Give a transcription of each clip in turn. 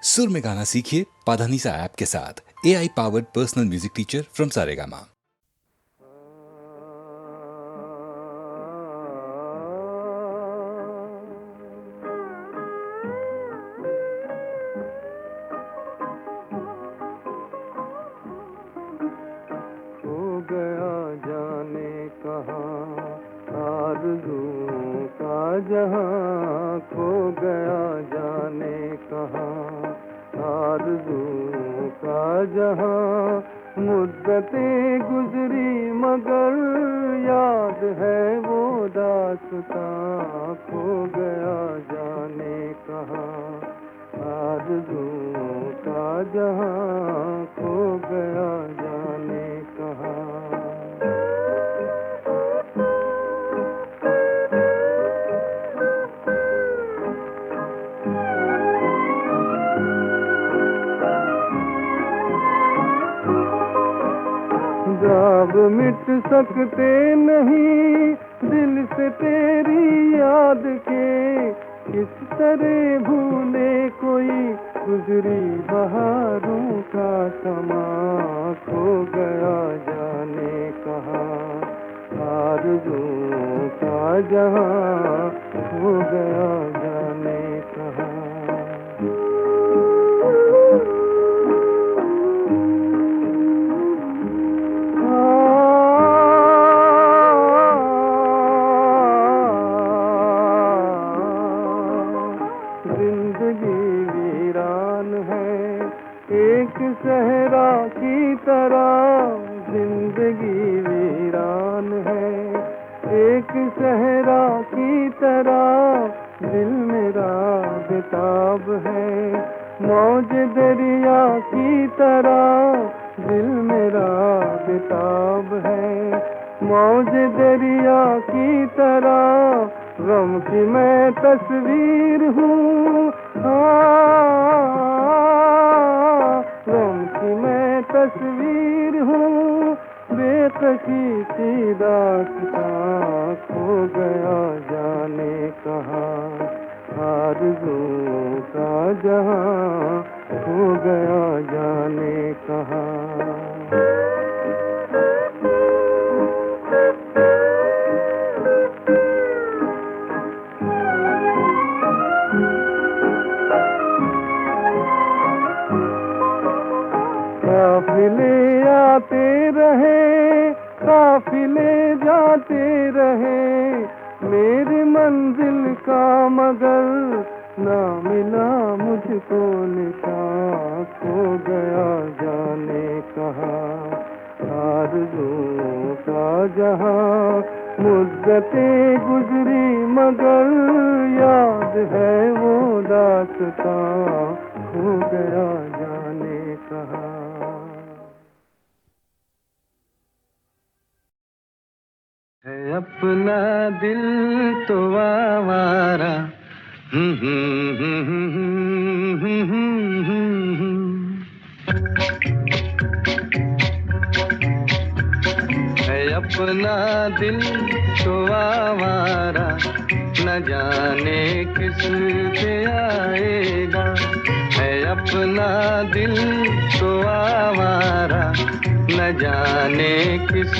सुर में गाना सीखिए पाधानीसा ऐप के साथ। AI powered personal music teacher from Saregama. खो गया जाने कहाँ आरज़ुओं का जहाँ, खो गया जाने कहाँ आरज़ुओं का जहाँ। मुद्दतें गुजरी मगर याद है वो दास्तां, खो गया जाने कहाँ आरज़ुओं का जहाँ, खो गया जाने कहाँ। जाब मिट सकते नहीं दिल से तेरी याद के, किस तरह भूले कोई गुजरी बहारों का समा। खो गया जाने कहाँ आरज़ुओं का जहाँ, खो गया जाने कहाँ। सहरा की तरह जिंदगी वीरान है, एक सहरा की तरह दिल मेरा बेताब है। मौज दरिया की तरह दिल मेरा बेताब है, मौज दरिया की तरह गम की मैं तस्वीर हूँ। गम की मैं तस्वीर हूँ, बेकसी की दास्तां, खो गया जाने कहाँ आरज़ुओं का जहाँ, खो गया जाने कहाँ। काफिले आते रहे, काफिले जाते रहे, मेरी मंजिल का मगर ना मिला मुझको निशान। खो गया जाने कहाँ आरज़ुओं का जहाँ। मुद्दतें गुजरी मगर याद है वो दास्तां, खो गया जाने कहाँ। है अपना दिल तो आवारा, है अपना दिल तो आवारा, न जाने किस पे आएगा। है अपना दिल तो आवारा, न जाने किस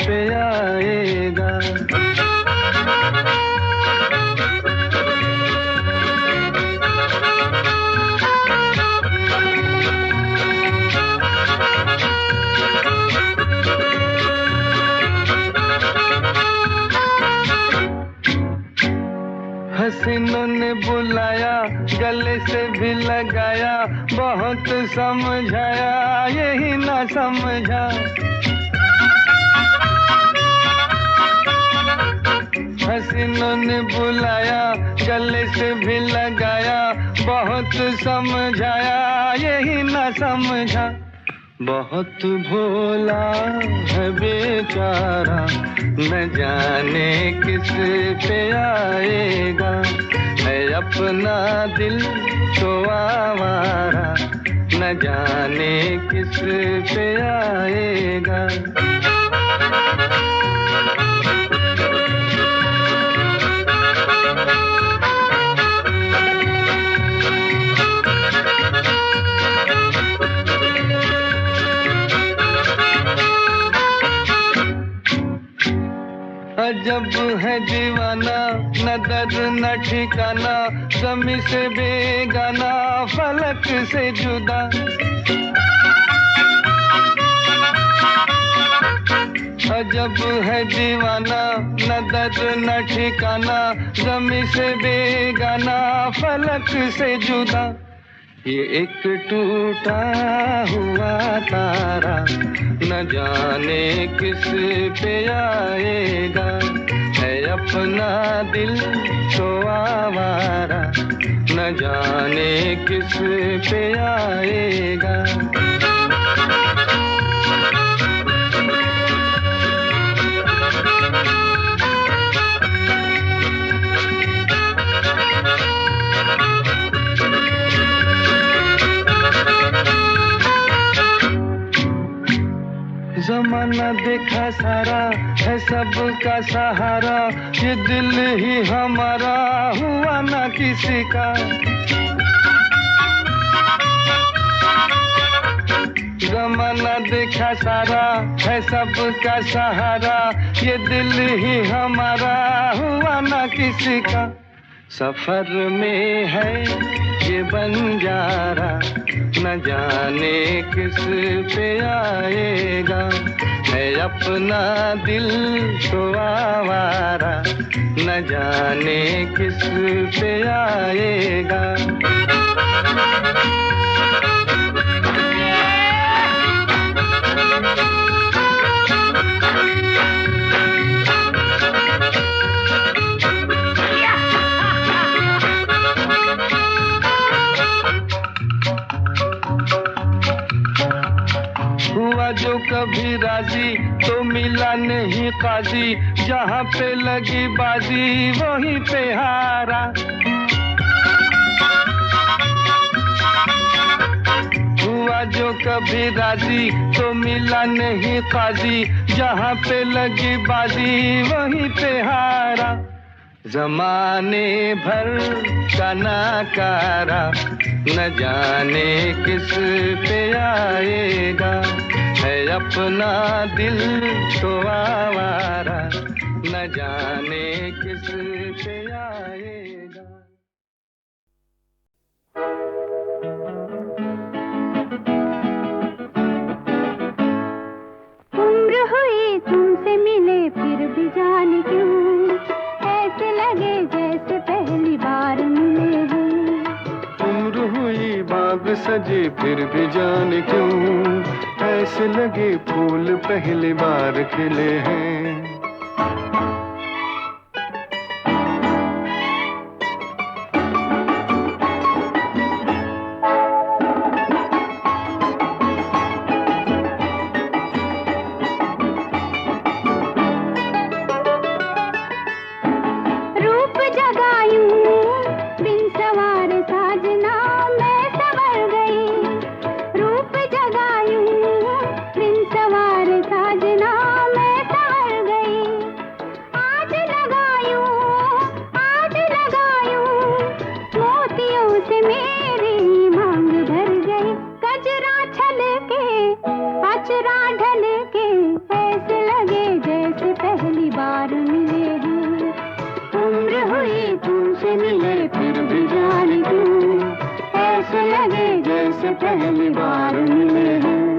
पे आएगा। हसीनों ने बुलाया, गले से भी लगाया, बहुत समझाया यही ना समझा। हसीनों ने बुलाया, गले से भी लगाया, बहुत समझाया यही ना समझा। बहुत भोला है बेचारा, न जाने किस पे आएगा। है अपना दिल तो आवारा, न जाने किस पे आएगा। है दीवाना, न दर्द न ठिकाना, ज़मीं से बेगाना, फलक से जुदा। अजब है दीवाना, न दर्द न ठिकाना, ज़मीं से बेगाना, फलक से जुदा। ये एक टूटा हुआ तारा, न जाने किस पे आएगा, है अपना दिल तो आवारा, न जाने किस पे आएगा। ज़माना देखा सारा, है सबका सहारा, ये दिल ही हमारा हुआ ना किसी का। ज़माना देखा सारा, है सबका सहारा, ये दिल ही हमारा हुआ ना किसी का। सफर में है ये बंजारा, न जाने किस पे आएगा, है अपना दिल तो आवारा, न जाने किस पे आएगा। हुआ जो कभी राजी तो मिला नहीं काजी, जहाँ पे लगी बाजी वहीं पे हारा। हुआ जो कभी राजी तो मिला नहीं काजी, जहाँ पे लगी बाजी वहीं पे हारा। ज़माने भर का नाकारा, न जाने किस पे आएगा, है अपना दिल तो आवारा, न जाने किस पे आएगा। उम्र हुई तुमसे मिले फिर भी जाने क्यों, ऐसे लगे जैसे पहली बार मिले हैं। उम्र हुई बाग सजे फिर भी जाने क्यों, ऐसे लगे फूल पहली बार खिले हैं। पहली बार मिले हैं।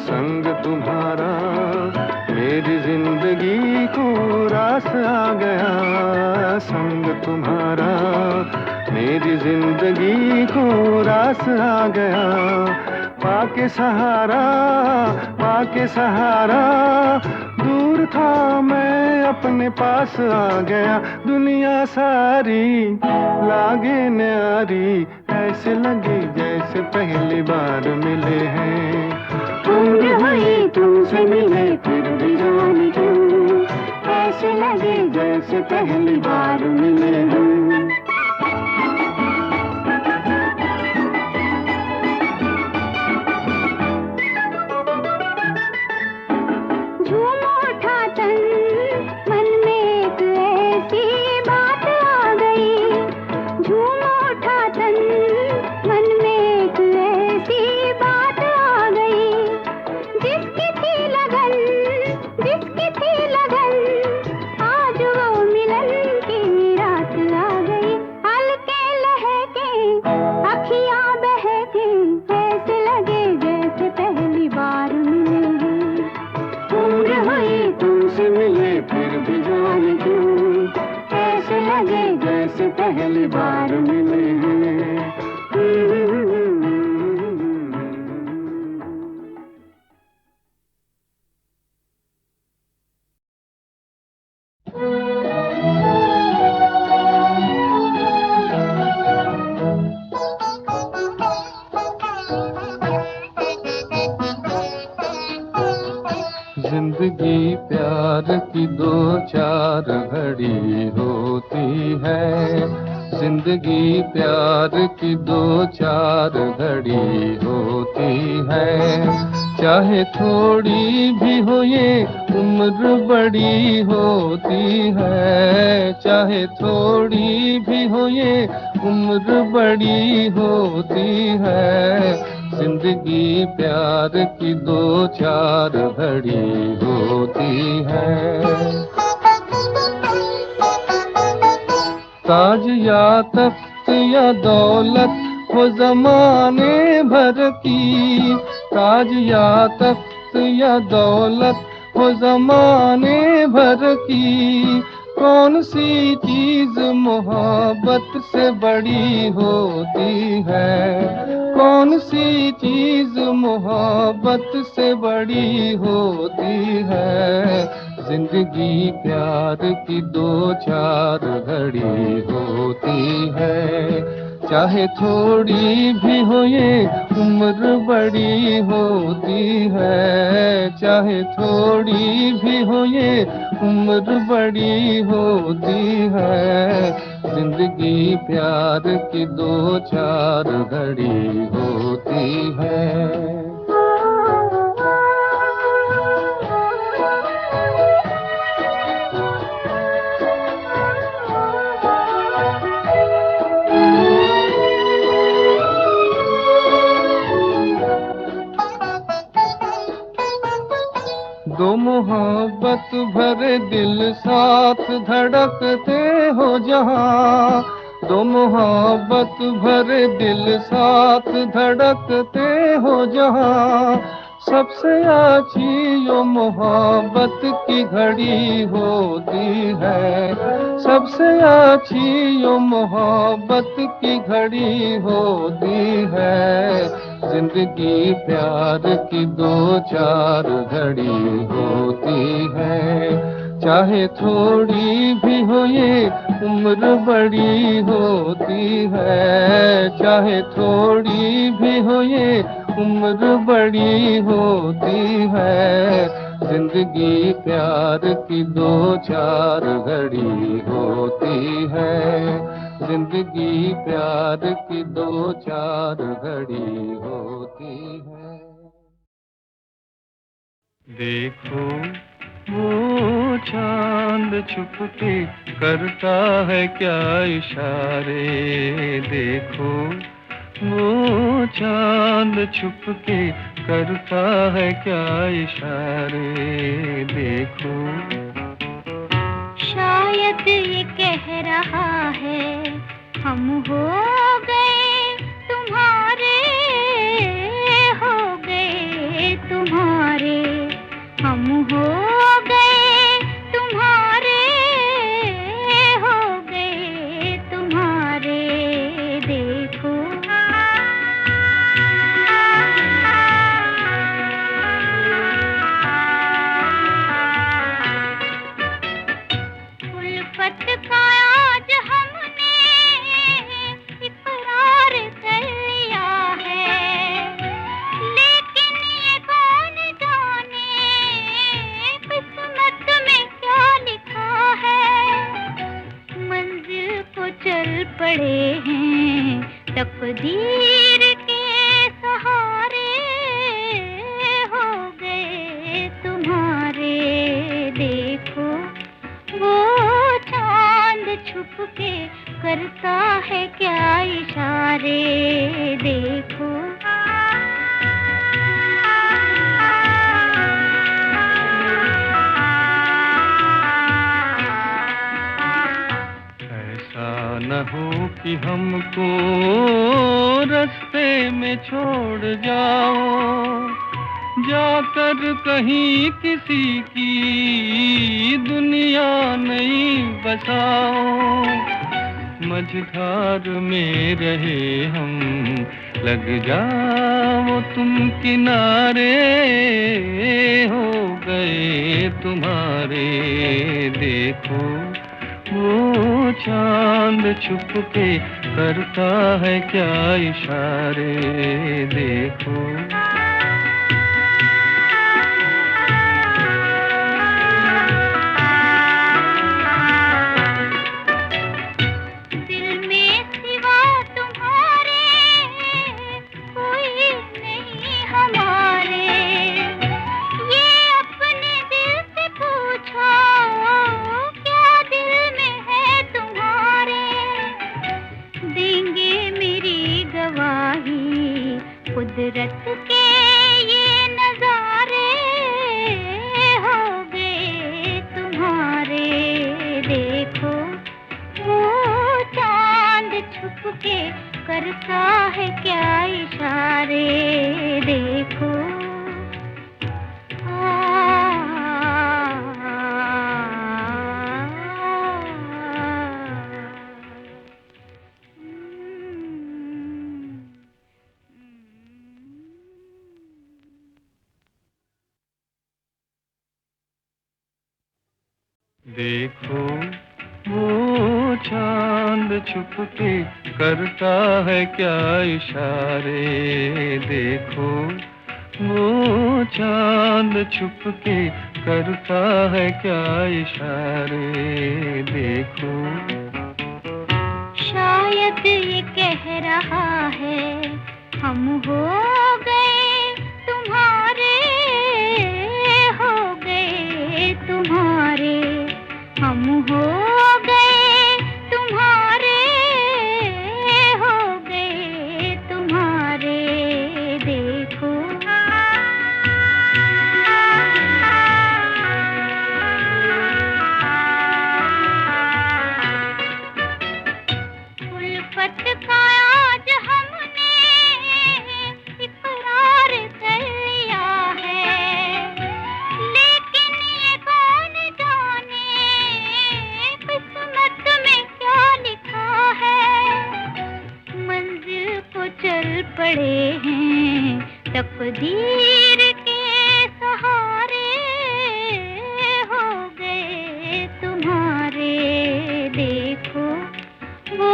संग तुम्हारा मेरी जिंदगी को रास आ गया, संग तुम्हारा मेरी जिंदगी को रास आ गया। पाके सहारा दूर था मैं अपने पास आ गया। दुनिया सारी लागे न्यारी, ऐसे लगे जैसे पहली बार मिले हैं। उम्र हुई तुमसे मिले फिर भी जाने क्यों, ऐसे लगे जैसे पहली बार मिले हैं। झूम उठा जिंदगी प्यार की दो चार घड़ी होती है, जिंदगी प्यार की दो चार घड़ी होती है। चाहे थोड़ी भी हो ये उम्र बड़ी होती है, चाहे थोड़ी भी हो ये उम्र बड़ी होती है। जिंदगी प्यार की दो चार घड़ी होती है। ताज या तख्त या दौलत हो जमाने भर की, ताज या तख्त या दौलत हो जमाने भर की। कौन सी चीज मोहब्बत से बड़ी होती है, कौन सी चीज मोहब्बत से बड़ी होती है। जिंदगी प्यार की दो चार घड़ी होती है, चाहे थोड़ी भी हो ये उम्र बड़ी होती है, चाहे थोड़ी भी हो ये उम्र बड़ी होती है। जिंदगी प्यार की दो चार घड़ी होती है। दो मोहब्बत भरे दिल साथ धड़कते हो जहां, दो मोहब्बत भरे दिल साथ धड़कते हो जहां। सबसे अच्छी यो मोहब्बत की घड़ी होती है, सबसे अच्छी यो मोहब्बत की घड़ी होती है। जिंदगी प्यार की दो चार घड़ी होती है, चाहे थोड़ी भी हो ये उम्र बड़ी होती है, चाहे थोड़ी भी हो ये उम्र बड़ी होती है। जिंदगी प्यार की दो चार घड़ी होती है, जिंदगी प्यार की दो चार घड़ी होती है। देखो वो चांद छुप के करता है क्या इशारे, देखो वो चांद छुप के करता है क्या इशारे। देखो शायद ये कह रहा है हम हो गए तुम्हारे, हो गए तुम्हारे, हम हो गए तुम्हारे, हो गए तुम्हारे। देखो उल्फत का आज हमने इकरार कर लिया है, लेकिन ये कौन जाने किस्मत में क्या लिखा है। मंजिल को चल पड़े हैं तकदीर के सहारे, हो गए तुम्हारे। देखो वो चांद छुप के करता है क्या इशारे। देखो ऐसा न हो कि हमको रास्ते में छोड़ जाओ, जाकर कहीं किसी की दुनिया नहीं बसाओ। मझधार में रहे हम, लग जाओ तुम किनारे, हो गए तुम्हारे। देखो वो चांद छुप के करता है क्या इशारे। देखो गवाही कुदरत के ये नजारे हो गए तुम्हारे। देखो वो चांद छुप के करता है क्या इशारे। देखो देखो वो चांद छुप के करता है क्या इशारे। देखो वो चांद छुप के करता है क्या इशारे। देखो शायद ये कह रहा है हम हो गए तुम्हारे, हो गए तुम्हारे, हम हो गए तुम्हारे, हो गए तुम्हारे। देखो उल्फत का आज हमने इकरार कर लिया है, लेकिन ये कौन जाने किस्मत में क्या लिखा है। मंजिल को चल पड़े हैं तकदीर के सहारे, हो गए तुम्हारे। देखो वो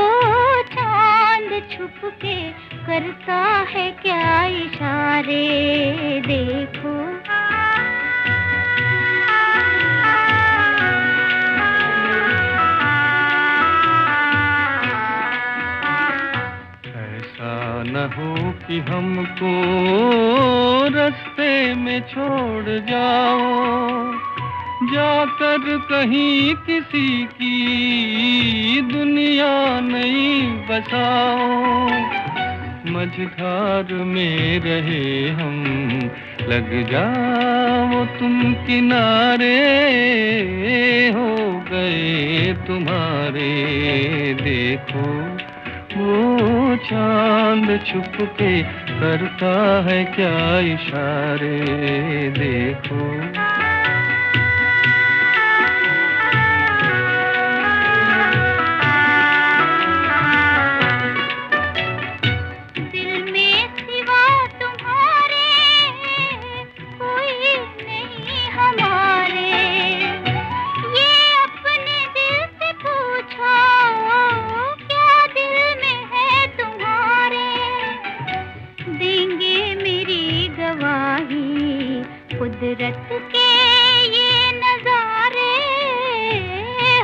चांद छुप के करता है क्या इशारे। देखो ऐसा न हो कि हमको रास्ते में छोड़ जाओ, जाकर कहीं किसी की दुनिया नहीं बसाओ। मझधार में रहे हम लग जाओ तुम किनारे, हो गए तुम्हारे। देखो वो चांद छुप के करता है क्या इशारे। देखो दिल में सिवा तुम्हारे कोई नहीं हमारे। ये अपने दिल से पूछो क्या दिल में है तुम्हारे। देंगे मेरी गवाही कुदरत के ये नजारे,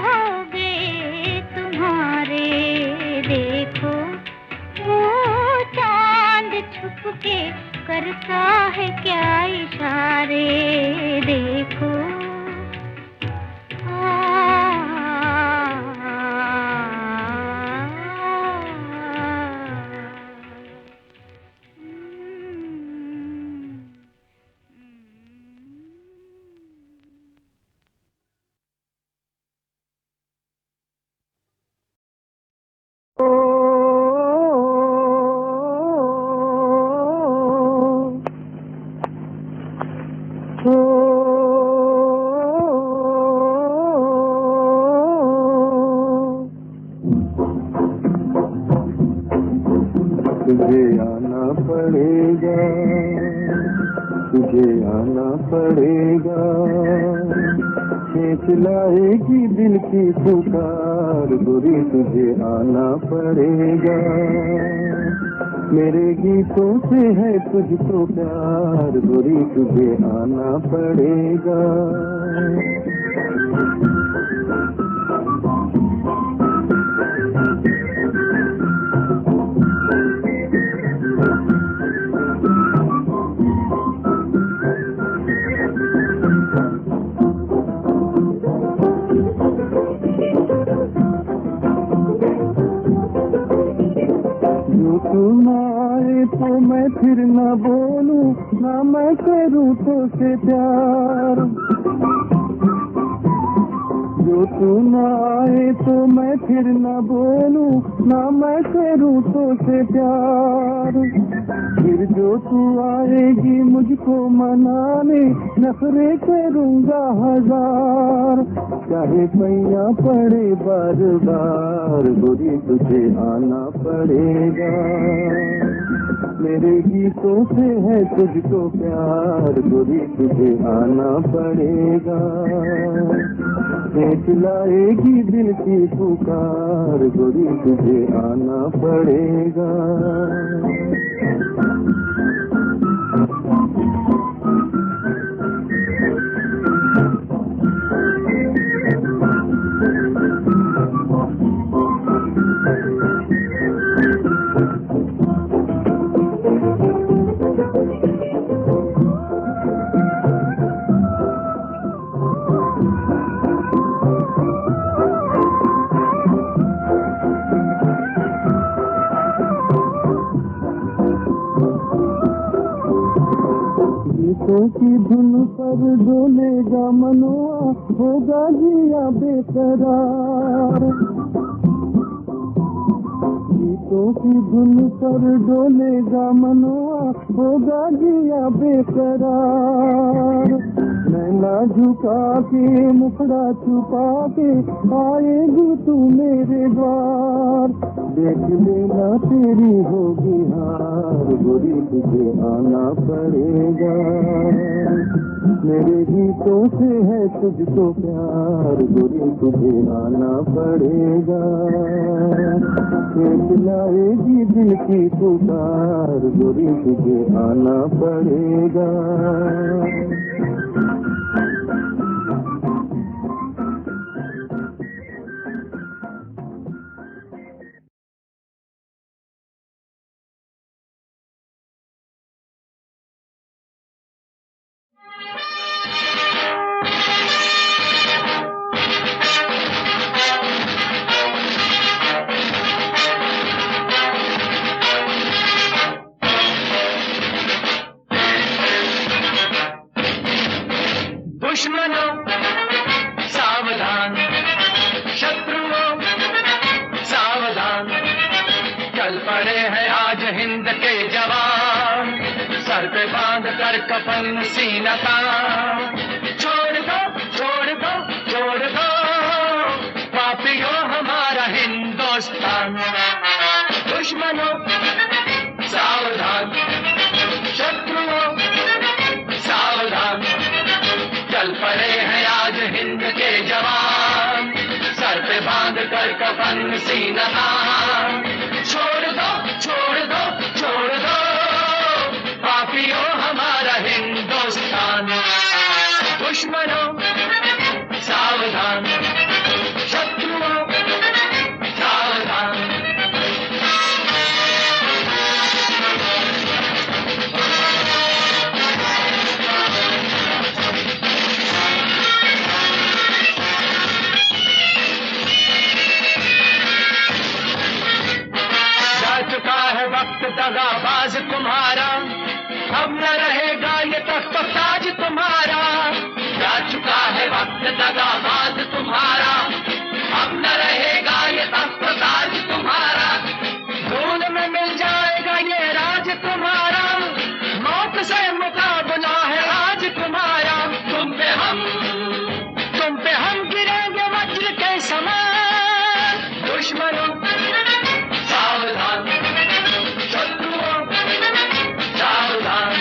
हो गए तुम्हारे। देखो वो चांद छुप के करता है क्या इशारे। देखो तुझे आना पड़ेगा, तुझे आना पड़ेगा। खींच लाएगी दिल की पुकार गोरी, तुझे आना पड़ेगा। मेरे गीतों से है तुझको प्यार गोरी, तुझे आना पड़ेगा। जो तू ना आए तो मैं फिर न बोलूं, ना मैं करूं तो से प्यार। जो तू ना आए तो मैं फिर न बोलूं, ना मैं करूं तो से प्यार। फिर जो तू आएगी मुझको मनाने, नखरे करूंगा हजार। चाहे पैया पड़े बार बार, गोरी तुझे आना पड़ेगा। मेरे गीतों से है तुझको प्यार, गोरी तुझे आना पड़ेगा। लाएगी दिल की पुकार, गोरी तुझे आना पड़ेगा। गीतों की धुन पर डोलेगा मनवा, होगा जिया बेकरार। गीतों की धुन पर डोलेगा मनवा, होगा जिया बेकरार। नैना झुका के मुखड़ा छुपा के आएगी तू मेरे द्वार। देख लेना तेरी होगी हार, गोरी तुझे आना पड़ेगा। मेरे गीतों से है तुझको प्यार, गोरी तुझे आना पड़ेगा। लाएगी दिल की पुकार, गोरी तुझे आना पड़ेगा। दुश्मनों सावधान, शत्रुओं सावधान, चल पड़े हैं आज हिंद के जवान। सर पे बांध कर कफन सीना तान। छोड़ दो छोड़ दो छोड़ दो पापियों हमारा हिंदुस्तान। दुश्मनों सावधान, शत्रुओं सावधान, चल पड़े हैं आज हिंद के जवान। सर पे बांध कर कफन सीना तान। छोड़ दो छोड़ दो छोड़ दो पापियों हमारा हिंदुस्तान। दुश्मनों सावधान, शत्रुओं सावधान। वक्त दगाबाज तुम्हारा, अब न रहेगा ये तख्त ताज तुम्हारा। जा चुका है वक्त दगाबाज तुम्हारा, अब न रहेगा ये तख्त ताज तुम्हारा। धूल में मिल जाएगा ये राज तुम्हारा, मौत से मुकाबला है आज तुम्हारा। तुम पे हम गिरेंगे वज्र के समान। दुश्मनों सावधान, शत्रुओं सावधान।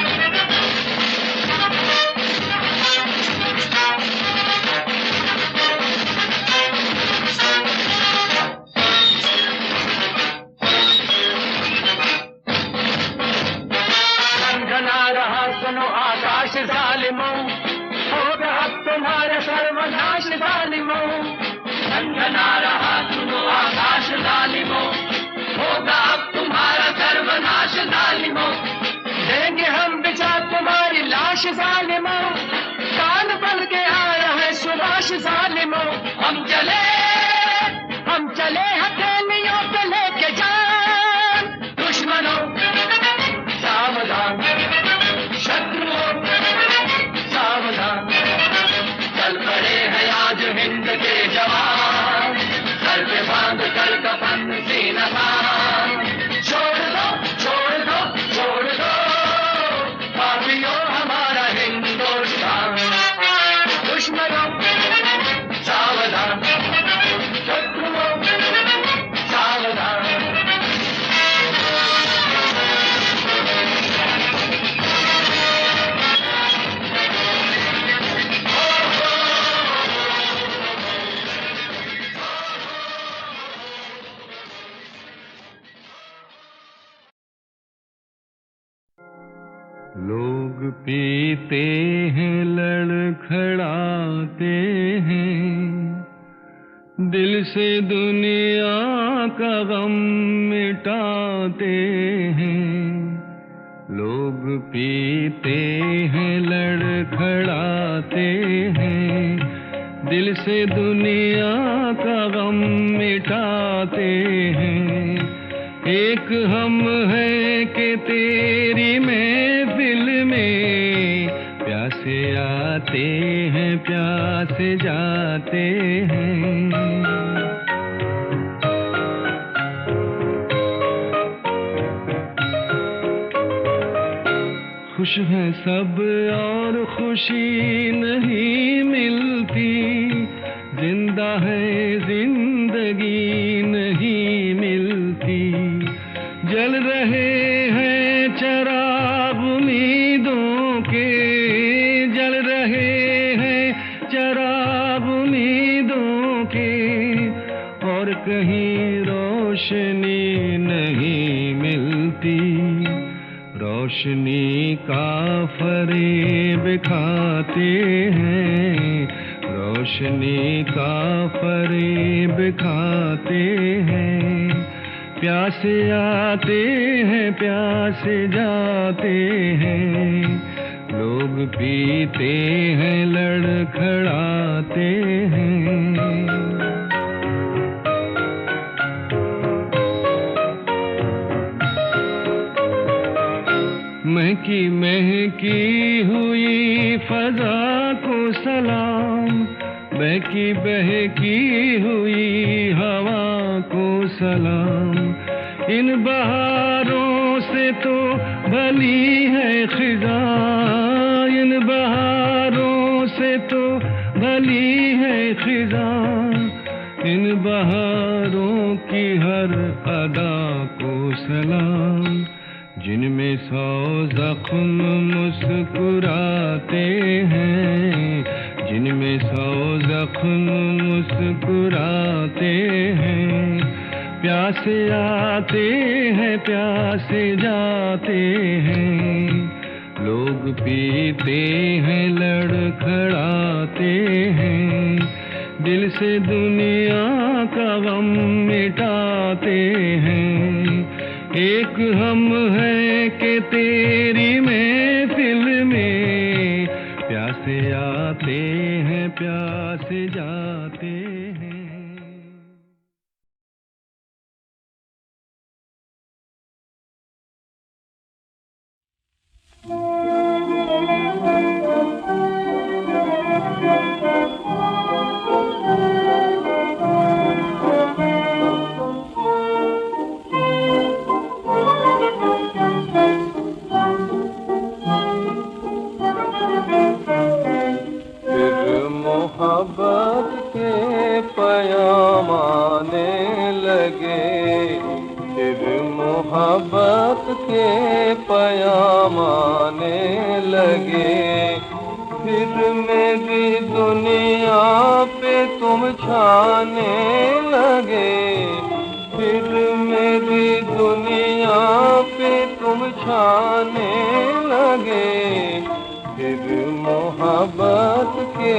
घना रहा सुनो आकाश जालिमों, होगा अब तुम्हारा सर्वनाश जालिमों। घना रहा सुनो आकाश जालिमों, होगा अब तुम्हारा सर्वनाश जालिमों। देंगे हम बिछा तुम्हारी लाश जालिमों, कान बन के आ रहे सुभाष जालिमों। हम चले हथेलियों पे लेके जान। लोग पीते हैं लड़खड़ाते हैं, दिल से दुनिया का गम मिटाते हैं। लोग पीते हैं लड़खड़ाते हैं, दिल से दुनिया का गम मिटाते हैं। एक हम हैं कि तेरी महफिल में प्यासे आते हैं प्यासे जाते हैं। खुश हैं सब और खुशी नहीं मिलती, जिंदा है जिंदगी नहीं मिलती। जल रहे हैं चिराग उम्मीदों के, जल रहे हैं चिराग उम्मीदों के, और कहीं रोशनी नहीं मिलती। रोशनी का फरेब खाते हैं, रोशनी का फरेब खाते हैं। प्यासे आते हैं प्यासे जाते हैं, लोग पीते हैं लड़खड़ाते हैं। महकी महकी हुई फजा को सलाम, बहकी बहकी हुई हवा को सलाम। इन बहारों से तो भली है खिज़ा, इन बहारों से तो भली है खिज़ा। इन बहारों की हर अदा को सलाम, जिनमें 100 ज़ख्म मुस्कुराते हैं, जिनमें 100 ज़ख्म मुस्कुराते हैं। प्यासे आते हैं प्यासे जाते हैं, लोग पीते हैं लड़खड़ाते हैं। दिल से दुनिया का गम मिटाते हैं। एक हम हैं कि तेरी महफिल में प्यासे आते हैं प्यासे जाते हैं। मोहब्बत के पैगाम आने लगे, फिर मोहब्बत के पैगाम आने लगे। फिर मेरी दुनिया पे तुम छाने लगे, फिर मेरी दुनिया पे तुम छाने लगे। फिर मोहब्बत के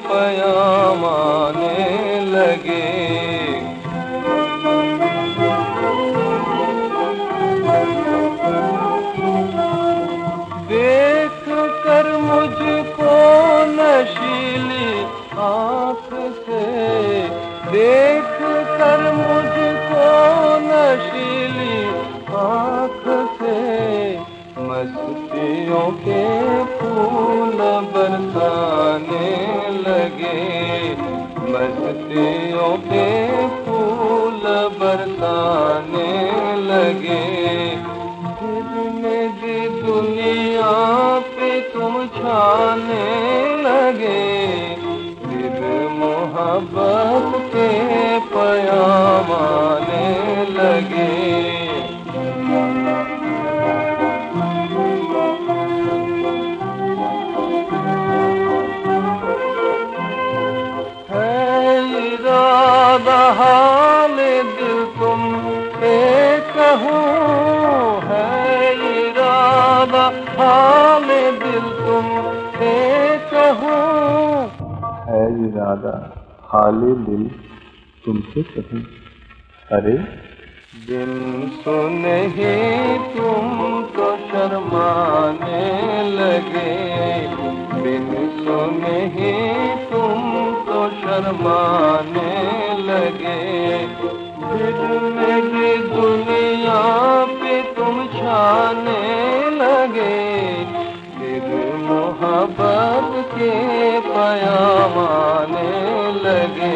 पैगाम आने लगे। देख कर मुझको नशीली आँख से, देख कर मुझको नशीली आँख से, मस्तियों के फूल बरसाने लगे, मस्तियों के फूल बरसाने लगे। फिर मेरी दुनिया पे तुम छाने लगे, फिर मोहब्बत के पैगाम आने लगे। हाल दिल तुम से कहूँ, है इरादा हाल दिल तुम से कहूँ, है इरादा हाल दिल तुमसे कहूँ। अरे बिन सुने ही तुम तो शर्माने लगे, बिन सुने ही तुम तो शर्माने लगे, मेरी दुनिया पे तुम छाने लगे, फिर मोहब्बत के पैगाम आने लगे।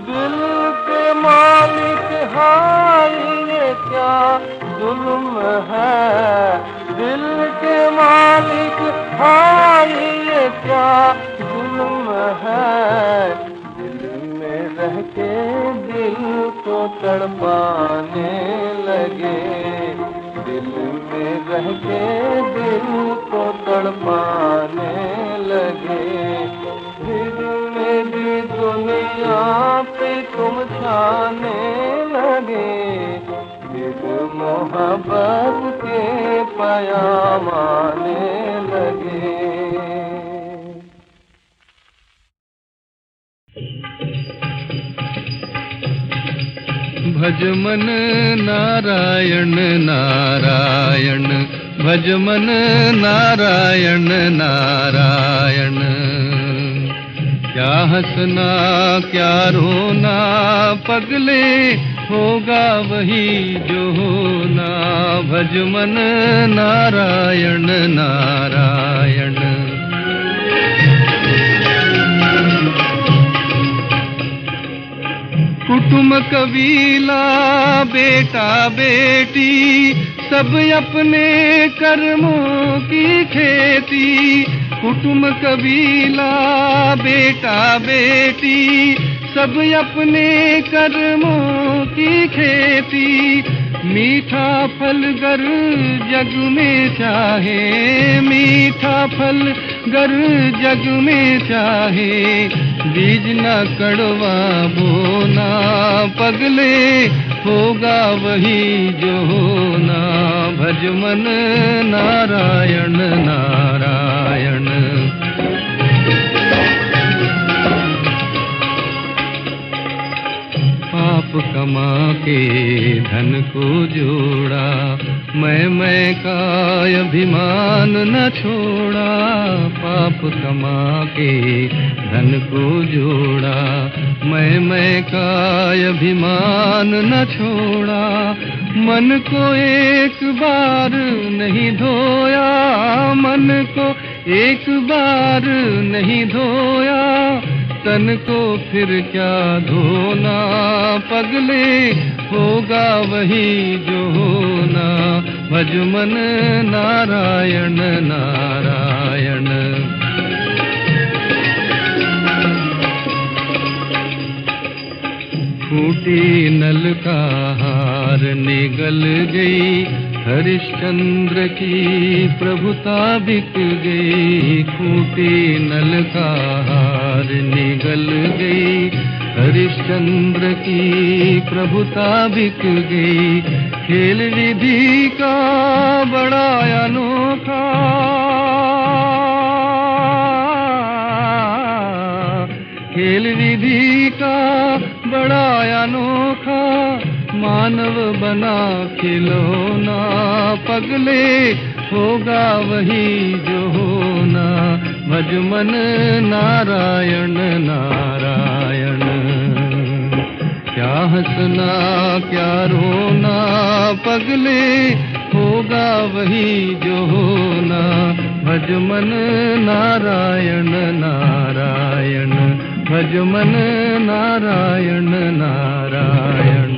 दिल के मालिक हाय ये क्या जुल्म है, दिल के मालिक हाय ये क्या जुल्म है, दिल में रह के दिल को तड़पाने लगे, दिल में रह के दिल को तड़पाने लगे, फिर मेरी दुनिया पे तुम छाने लगे, फिर मोहब्बत के पैगाम आने लगे। भज मन नारायण नारायण, भज मन नारायण नारायण। क्या हंसना क्या रोना पगले, होगा वही जो होना। भज मन नारायण नारायण। कुटुंब कबीला बेटा बेटी सब अपने कर्मों की खेती। कुटुंब कबीला बेटा बेटी सब अपने कर्मों की खेती। मीठा फल गर जग में चाहे, मीठा फल गर जग में चाहे, बीज न कड़वा बोना पगले, होगा वही जो होना। भज मन नारायण नारायण। पाप कमा के धन को जोड़ा, मैं का अभिमान न छोड़ा। पाप कमा के धन को जोड़ा, मैं का अभिमान न छोड़ा। मन को एक बार नहीं धोया, मन को एक बार नहीं धोया। तन को फिर क्या धोना पगले, होगा वही जो होना। भज मन नारायण नारायण। फूटी नल का हार निगल गई, हरिश्चंद्र की प्रभुता बिक गई। फूटी नल का हार निगल गई, हरिश्चंद्र की प्रभुता बिक गई। खेल विधि का बड़ा अनोखा, खेल विधि का बड़ा अनोखा। मानव बना खिलौना पगले, होगा वही जो होना। भज मन नारायण नारायण। क्या हंसना क्या रोना पगले, होगा वही जो होना। भज मन नारायण नारायण। भज मन नारायण नारायण।